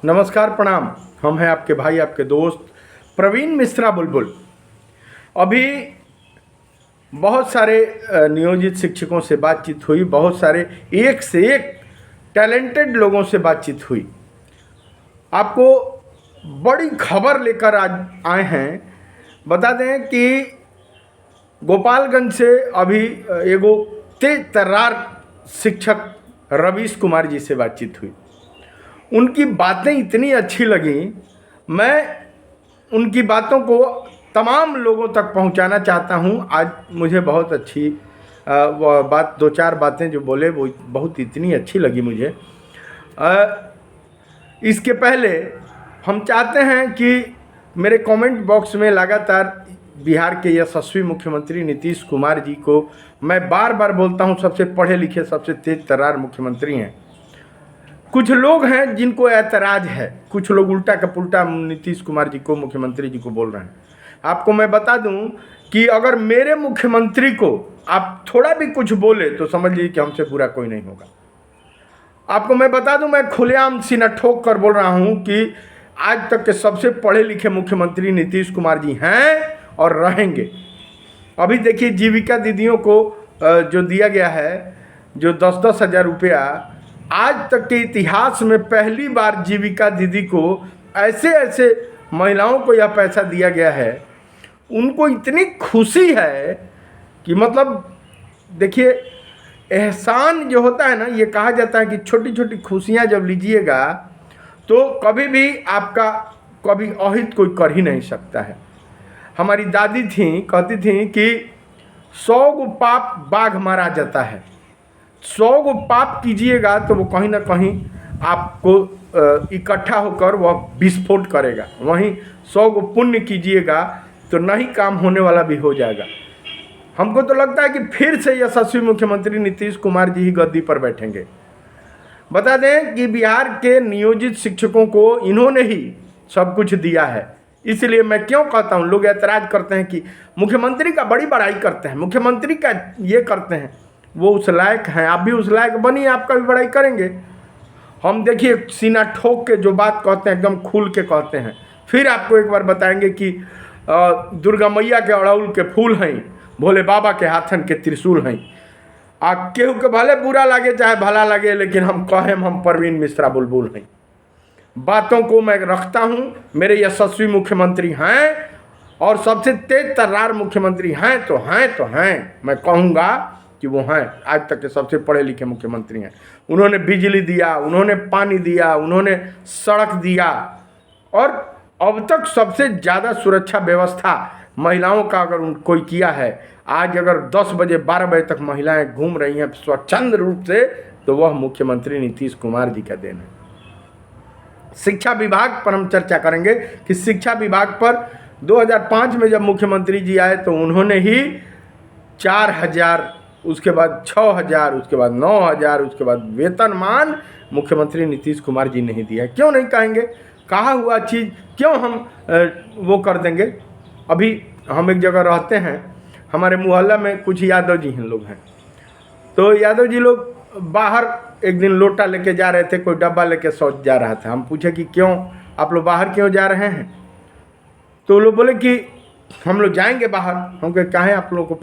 नमस्कार, प्रणाम। हम हैं आपके भाई, आपके दोस्त प्रवीण मिश्रा बुलबुल। अभी बहुत सारे नियोजित शिक्षकों से बातचीत हुई, बहुत सारे एक से एक टैलेंटेड लोगों से बातचीत हुई। आपको बड़ी खबर लेकर आज आए हैं। बता दें कि गोपालगंज से अभी एगो तेज तर्रार शिक्षक रवीश कुमार जी से बातचीत हुई। उनकी बातें इतनी अच्छी लगी, मैं उनकी बातों को तमाम लोगों तक पहुंचाना चाहता हूं। आज मुझे बहुत अच्छी वो बात, दो चार बातें जो बोले वो बहुत इतनी अच्छी लगी मुझे। इसके पहले हम चाहते हैं कि मेरे कमेंट बॉक्स में लगातार बिहार के यशस्वी मुख्यमंत्री नीतीश कुमार जी को मैं बार बार बोलता हूं, सबसे पढ़े लिखे, सबसे तेज तर्रार मुख्यमंत्री हैं। कुछ लोग हैं जिनको ऐतराज है, कुछ लोग उल्टा का पुल्टा नीतीश कुमार जी को, मुख्यमंत्री जी को बोल रहे हैं। आपको मैं बता दूं कि अगर मेरे मुख्यमंत्री को आप थोड़ा भी कुछ बोले तो समझ लीजिए कि हमसे बुरा कोई नहीं होगा। आपको मैं बता दूं, मैं खुलेआम सीना ठोक कर बोल रहा हूं कि आज तक के सबसे पढ़े लिखे मुख्यमंत्री नीतीश कुमार जी हैं और रहेंगे। अभी देखिए, जीविका दीदियों को जो दिया गया है, जो 10-10 हज़ार रुपया, आज तक के इतिहास में पहली बार जीविका दीदी को ऐसे ऐसे महिलाओं को यह पैसा दिया गया है। उनको इतनी खुशी है कि मतलब देखिए, एहसान जो होता है ना, ये कहा जाता है कि छोटी छोटी खुशियाँ जब लीजिएगा तो कभी भी आपका कभी अहित कोई कर ही नहीं सकता है। हमारी दादी थी, कहती थी कि 100 गो पाप बाघ मारा जाता है। 100 गो पाप कीजिएगा तो वो कहीं ना कहीं आपको इकट्ठा होकर वह विस्फोट करेगा। वहीं 100 गो पुण्य कीजिएगा तो नहीं काम होने वाला भी हो जाएगा। हमको तो लगता है कि फिर से यशस्वी मुख्यमंत्री नीतीश कुमार जी ही गद्दी पर बैठेंगे। बता दें कि बिहार के नियोजित शिक्षकों को इन्होंने ही सब कुछ दिया है। इसलिए मैं क्यों कहता हूँ, लोग ऐतराज़ करते हैं कि मुख्यमंत्री का बड़ी बड़ाई करते हैं, मुख्यमंत्री का ये करते हैं। वो उस लायक हैं, आप भी उस लायक बनिए, आपका भी बड़ाई करेंगे। हम देखिए सीना ठोक के जो बात कहते हैं एकदम खुल के कहते हैं। फिर आपको एक बार बताएंगे कि दुर्गा मैया के अड़उल के फूल हैं, भोले बाबा के हाथन के त्रिशूल हैं। केहू के भले बुरा लगे चाहे भला लगे, लेकिन हम कहें हम प्रवीण मिश्रा बुलबुल हैं। बातों को मैं रखता हूँ। मेरे यशस्वी मुख्यमंत्री हैं और सबसे तेज तर्रार मुख्यमंत्री हैं तो हैं। मैं कहूँगा कि वो हैं, आज तक के सबसे पढ़े लिखे मुख्यमंत्री हैं। उन्होंने बिजली दिया, उन्होंने पानी दिया, उन्होंने सड़क दिया, और अब तक सबसे ज़्यादा सुरक्षा व्यवस्था महिलाओं का अगर कोई किया है, आज अगर 10 बजे 12 बजे तक महिलाएं घूम रही हैं स्वच्छंद रूप से, तो वह मुख्यमंत्री नीतीश कुमार जी का देन है। शिक्षा विभाग पर हम चर्चा करेंगे कि शिक्षा विभाग पर 2005 में जब मुख्यमंत्री जी आए तो उन्होंने ही 4,000, उसके बाद 6,000, उसके बाद 9,000, उसके बाद वेतनमान मुख्यमंत्री नीतीश कुमार जी नहीं दिया। क्यों नहीं कहेंगे? कहा हुआ चीज़ क्यों हम वो कर देंगे? अभी हम एक जगह रहते हैं, हमारे मोहल्ला में कुछ यादव जी हैं लोग हैं, तो यादव जी लोग बाहर एक दिन लोटा लेके जा रहे थे, कोई डब्बा लेके शौच जा रहा था। हम पूछे कि क्यों आप लोग बाहर क्यों जा रहे हैं? तो लोग बोले कि हम लोग जाएंगे बाहर। हम कहे कहाँ है? आप लोगों को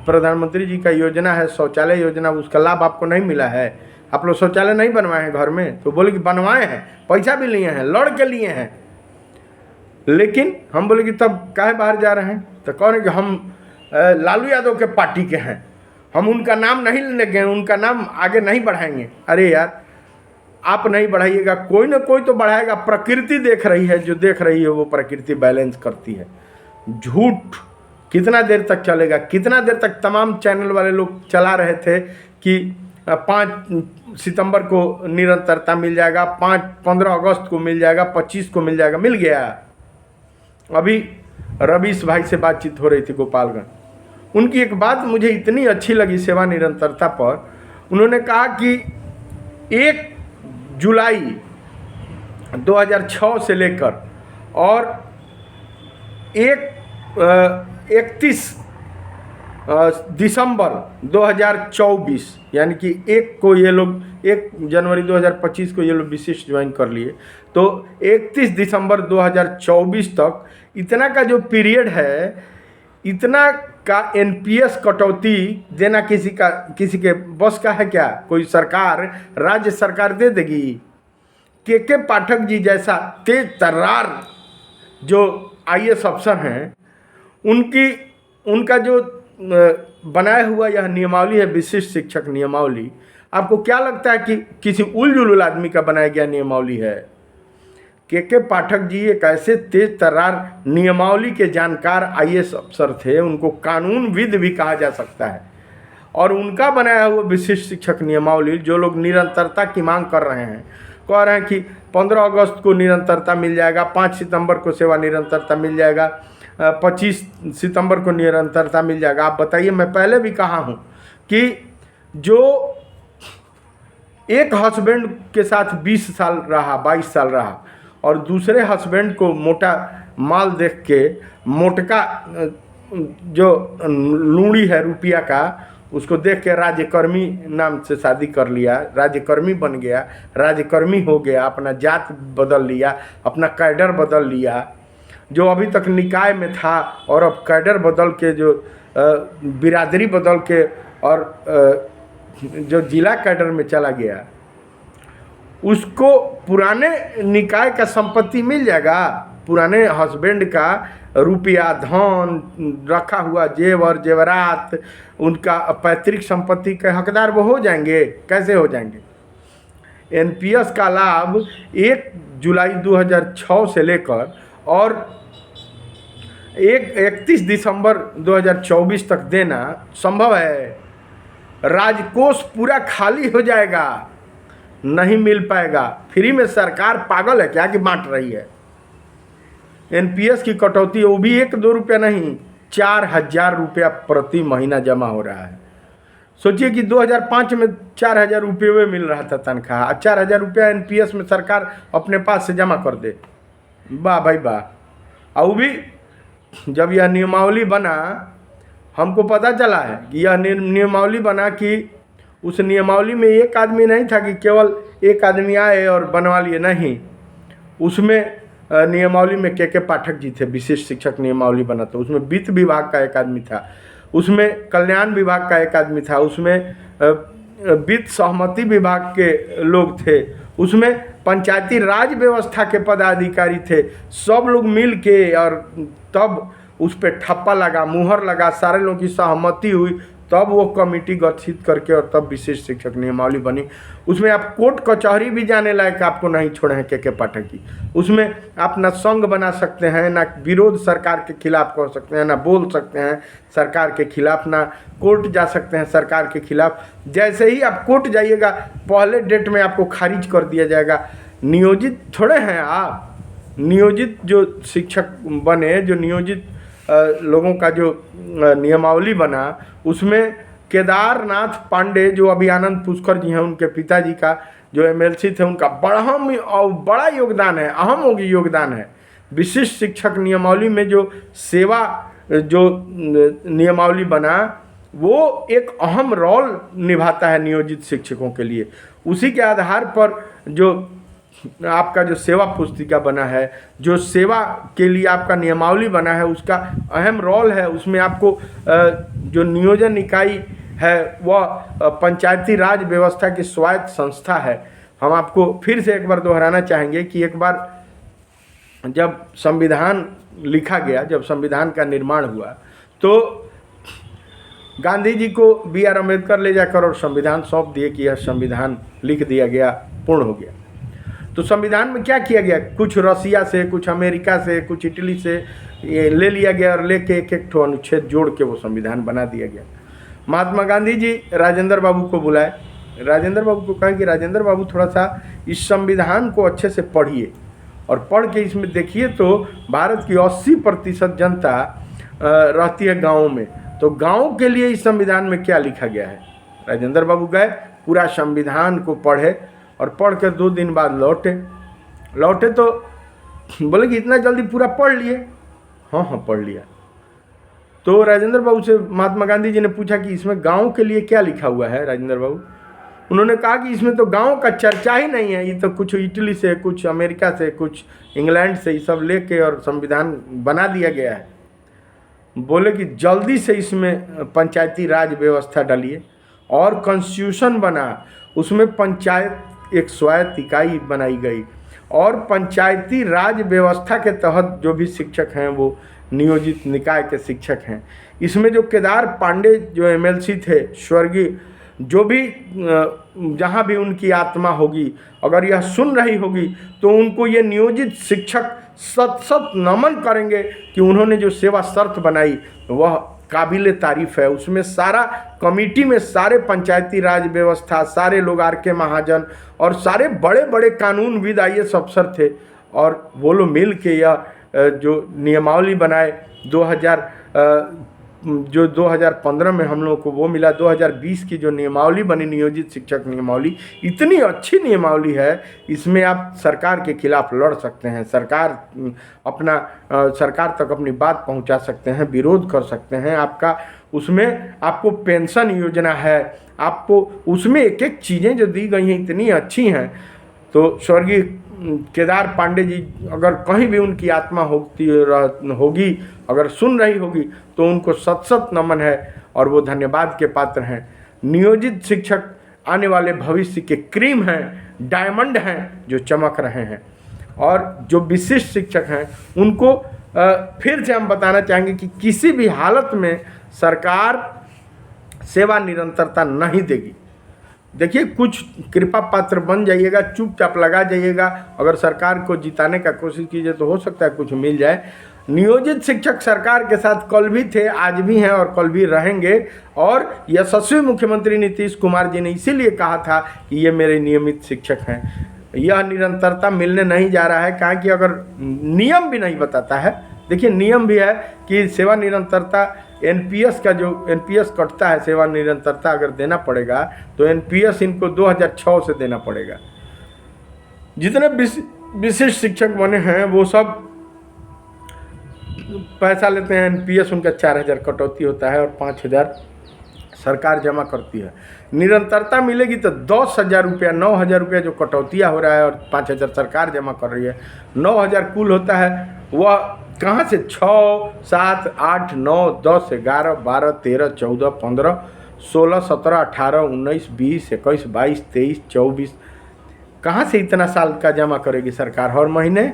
प्रधानमंत्री जी का योजना है, शौचालय योजना, उसका लाभ आपको नहीं मिला है? आप लोग शौचालय नहीं बनवाए हैं घर में? तो बोले कि बनवाए हैं, पैसा भी लिए हैं, लड़ के लिए हैं। लेकिन हम बोले कि तब काहे बाहर जा रहे हैं? तो कह रहे कि हम लालू यादव के पार्टी के हैं, हम उनका नाम नहीं लेंगे, उनका नाम आगे नहीं बढ़ाएंगे। अरे यार, आप नहीं बढ़ाइएगा, कोई ना कोई तो बढ़ाएगा। प्रकृति देख रही है, जो देख रही है वो प्रकृति बैलेंस करती है। झूठ कितना देर तक चलेगा? कितना देर तक तमाम चैनल वाले लोग चला रहे थे कि 5 सितंबर को निरंतरता मिल जाएगा, 15 अगस्त को मिल जाएगा, 25 को मिल जाएगा। मिल गया। अभी रवीश भाई से बातचीत हो रही थी गोपालगंज। उनकी एक बात मुझे इतनी अच्छी लगी सेवा निरंतरता पर। उन्होंने कहा कि 1 जुलाई 2006 से लेकर और 31 दिसंबर 2024, यानी कि 1 को ये लोग 1 जनवरी 2025 को ये लोग विशिष्ट ज्वाइन कर लिए, तो 31 दिसंबर 2024 तक इतना का जो पीरियड है, इतना का एनपीएस कटौती देना किसी के बस का है क्या? कोई सरकार, राज्य सरकार दे देगी? के पाठक जी जैसा तेज तर्रार जो आईएएस अफसर हैं, उनका जो बनाया हुआ यह नियमावली है, विशिष्ट शिक्षक नियमावली, आपको क्या लगता है कि किसी उलझुल आदमी का बनाया गया नियमावली है? के पाठक जी एक ऐसे तेज तर्रार नियमावली के जानकार आईएएस अफसर थे, उनको कानूनविद भी कहा जा सकता है, और उनका बनाया हुआ विशिष्ट शिक्षक नियमावली, जो लोग निरंतरता की मांग कर रहे हैं, कह रहे हैं कि 15 अगस्त को निरंतरता मिल जाएगा, 5 सितंबर को सेवा निरंतरता मिल जाएगा, 25 सितंबर को निरंतरता मिल जाएगा। आप बताइए, मैं पहले भी कहा हूँ कि जो एक हस्बैंड के साथ 20 साल रहा, 22 साल रहा, और दूसरे हस्बैंड को मोटा माल देख के, मोटका जो लूड़ी है रुपया का, उसको देख के राज्यकर्मी नाम से शादी कर लिया, राज्यकर्मी बन गया, राज्यकर्मी हो गया, अपना जात बदल लिया, अपना कैडर बदल लिया, जो अभी तक निकाय में था और अब कैडर बदल के, जो बिरादरी बदल के, और जो जिला कैडर में चला गया, उसको पुराने निकाय का संपत्ति मिल जाएगा, पुराने हस्बैंड का रुपया, धन, रखा हुआ जेवर जेवरात, उनका पैतृक संपत्ति के हकदार वो हो जाएंगे? कैसे हो जाएंगे? एनपीएस का लाभ 1 जुलाई 2006 से लेकर और 31 दिसंबर 2024 तक देना संभव है। राजकोष पूरा खाली हो जाएगा, नहीं मिल पाएगा। फ्री में सरकार पागल है क्या कि बांट रही है? एनपीएस की कटौती, वो भी 1-2 रुपया नहीं, 4000 रुपया प्रति महीना जमा हो रहा है। सोचिए कि 2005 में 4000 रुपये में मिल रहा था तनख्वाह, 4000 रुपया एनपीएस में सरकार अपने पास से जमा कर दे। वाह भाई वाह। और भी जब यह नियमावली बना, हमको पता चला है कि यह नियमावली बना कि उस नियमावली में एक आदमी नहीं था कि केवल एक आदमी आए और बनवा लिए, नहीं। उसमें नियमावली में के पाठक जी थे, विशिष्ट शिक्षक नियमावली बना, तो उसमें वित्त विभाग का एक आदमी था, उसमें कल्याण विभाग का एक आदमी था, उसमें वित्त सहमति विभाग के लोग थे, उसमें पंचायती राज व्यवस्था के पदाधिकारी थे। सब लोग मिल के और तब उस पर ठप्पा लगा, मुहर लगा, सारे लोगों की सहमति हुई, तब वो कमेटी गठित करके और तब विशिष्ट शिक्षक नियमावली बनी। उसमें आप कोर्ट कचहरी भी जाने लायक आपको नहीं छोड़े हैं के पाठक जी। उसमें आप ना संघ बना सकते हैं, ना विरोध सरकार के खिलाफ कर सकते हैं, ना बोल सकते हैं सरकार के खिलाफ, ना कोर्ट जा सकते हैं सरकार के खिलाफ। जैसे ही आप कोर्ट जाइएगा, पहले डेट में आपको खारिज कर दिया जाएगा। नियोजित थोड़े हैं आप, नियोजित जो शिक्षक बने, जो नियोजित लोगों का जो नियमावली बना, उसमें केदारनाथ पांडे जो अभी आनंद पुष्कर जी हैं, उनके पिताजी का जो एमएलसी थे, उनका बड़ा योगदान है, अहम योगदान है। विशिष्ट शिक्षक नियमावली में जो सेवा जो नियमावली बना, वो एक अहम रोल निभाता है नियोजित शिक्षकों के लिए। उसी के आधार पर जो आपका जो सेवा पुस्तिका बना है, जो सेवा के लिए आपका नियमावली बना है, उसका अहम रोल है। उसमें आपको जो नियोजन इकाई है वह पंचायती राज व्यवस्था की स्वायत्त संस्था है। हम आपको फिर से एक बार दोहराना चाहेंगे कि एक बार जब संविधान लिखा गया, जब संविधान का निर्माण हुआ, तो गांधी जी को BR अम्बेडकर ले जाकर और संविधान सौंप दिए कि यह संविधान लिख दिया गया, पूर्ण हो गया। तो संविधान में क्या किया गया? कुछ रसिया से, कुछ अमेरिका से, कुछ इटली से ये ले लिया गया और लेके एक ठो अनुच्छेद जोड़ के वो संविधान बना दिया गया। महात्मा गांधी जी राजेंद्र बाबू को बुलाए, राजेंद्र बाबू को कहा कि राजेंद्र बाबू थोड़ा सा इस संविधान को अच्छे से पढ़िए और पढ़ के इसमें देखिए तो भारत की 80% जनता रहती है गाँव में, तो गाँव के लिए इस संविधान में क्या लिखा गया है। राजेंद्र बाबू गए, पूरा संविधान को पढ़े और पढ़ कर 2 दिन बाद लौटे तो बोले कि इतना जल्दी पूरा पढ़ लिए? हाँ पढ़ लिया। तो राजेंद्र बाबू से महात्मा गांधी जी ने पूछा कि इसमें गांव के लिए क्या लिखा हुआ है राजेंद्र बाबू? उन्होंने कहा कि इसमें तो गाँव का चर्चा ही नहीं है, ये तो कुछ इटली से, कुछ अमेरिका से, कुछ इंग्लैंड से, ये सब लेके और संविधान बना दिया गया है। बोले कि जल्दी से इसमें पंचायती राज व्यवस्था डालिए और कॉन्स्टिट्यूशन बना, उसमें पंचायत एक स्वायत्त इकाई बनाई गई और पंचायती राज व्यवस्था के तहत जो भी शिक्षक हैं वो नियोजित निकाय के शिक्षक हैं। इसमें जो केदार पांडे जो एमएलसी थे स्वर्गीय, जो भी जहाँ भी उनकी आत्मा होगी, अगर यह सुन रही होगी तो उनको ये नियोजित शिक्षक सत सत नमन करेंगे कि उन्होंने जो सेवा शर्त बनाई वह काबिल तारीफ है। उसमें सारा कमेटी में सारे पंचायती राज व्यवस्था, सारे लोग आर के महाजन और सारे बड़े बड़े कानूनविद IAS अफसर थे और वो लोग मिल के यह जो नियमावली बनाए 2015 में हम लोग को वो मिला। 2020 की जो नियमावली बनी नियोजित शिक्षक नियमावली, इतनी अच्छी नियमावली है, इसमें आप सरकार के खिलाफ लड़ सकते हैं, सरकार तक अपनी बात पहुंचा सकते हैं, विरोध कर सकते हैं। आपका उसमें आपको पेंशन योजना है, आपको उसमें एक एक चीज़ें जो दी गई हैं इतनी अच्छी हैं। तो स्वर्गीय केदार पांडे जी, अगर कहीं भी उनकी आत्मा होगी, अगर सुन रही होगी तो उनको सत सत नमन है और वो धन्यवाद के पात्र हैं। नियोजित शिक्षक आने वाले भविष्य के क्रीम हैं, डायमंड हैं जो चमक रहे हैं। और जो विशिष्ट शिक्षक हैं उनको फिर से हम बताना चाहेंगे कि किसी भी हालत में सरकार सेवा निरंतरता नहीं देगी। देखिए, कुछ कृपा पात्र बन जाइएगा, चुपचाप लगा जाइएगा, अगर सरकार को जिताने का कोशिश कीजिए तो हो सकता है कुछ मिल जाए। नियोजित शिक्षक सरकार के साथ कल भी थे, आज भी हैं और कल भी रहेंगे। और यशस्वी मुख्यमंत्री नीतीश कुमार जी ने इसीलिए कहा था कि ये मेरे नियमित शिक्षक हैं। यह निरंतरता मिलने नहीं जा रहा है, कहा कि अगर नियम भी नहीं बताता है। देखिए, नियम भी है कि सेवा निरंतरता NPS का जो NPS कटता है, सेवा निरंतरता अगर देना पड़ेगा तो NPS इनको 2006 से देना पड़ेगा। जितने विशिष्ट शिक्षक बने हैं वो सब पैसा लेते हैं, NPS उनका 4000 कटौती होता है और 5000 सरकार जमा करती है। निरंतरता मिलेगी तो 10,000 रुपया, 9,000 रुपया जो कटौतियाँ हो रहा है और 5,000 सरकार जमा कर रही है, 9,000 कुल होता है। वह कहाँ से 6, 7, 8, 9, 10, 11, 12, 13, 14, 15, 16, 17, 18, 19, 20, 21, 22, 23, 24, कहाँ से इतना साल का जमा करेगी सरकार हर महीने?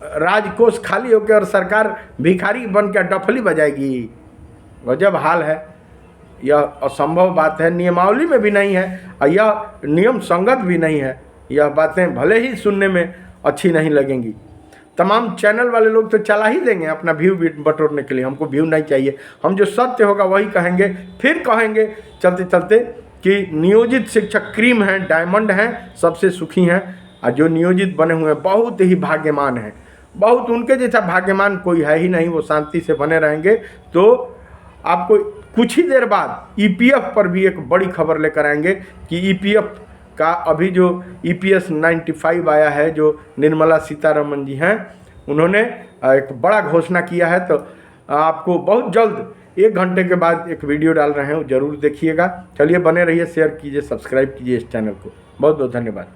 राजकोष खाली होकर और सरकार भिखारी बन के डफली बजाएगी। गजब हाल है, यह असंभव बात है, नियमावली में भी नहीं है और यह नियम संगत भी नहीं है। यह बातें भले ही सुनने में अच्छी नहीं लगेंगी, तमाम चैनल वाले लोग तो चला ही देंगे अपना व्यू बटोरने के लिए। हमको व्यू नहीं चाहिए, हम जो सत्य होगा वही कहेंगे। फिर कहेंगे चलते चलते कि नियोजित शिक्षक क्रीम हैं, डायमंड हैं, सबसे सुखी हैं। और जो नियोजित बने हुए हैं बहुत ही भाग्यमान हैं, बहुत उनके जैसा भाग्यमान कोई है ही नहीं। वो शांति से बने रहेंगे। तो आपको कुछ ही देर बाद EPF पर भी एक बड़ी खबर लेकर आएंगे कि EPF का अभी जो EPS 95 आया है, जो निर्मला सीतारमण जी हैं, उन्होंने एक बड़ा घोषणा किया है। तो आपको बहुत जल्द 1 घंटे के बाद एक वीडियो डाल रहे हैं, वो ज़रूर देखिएगा। चलिए, बने रहिए, शेयर कीजिए, सब्सक्राइब कीजिए इस चैनल को। बहुत बहुत धन्यवाद।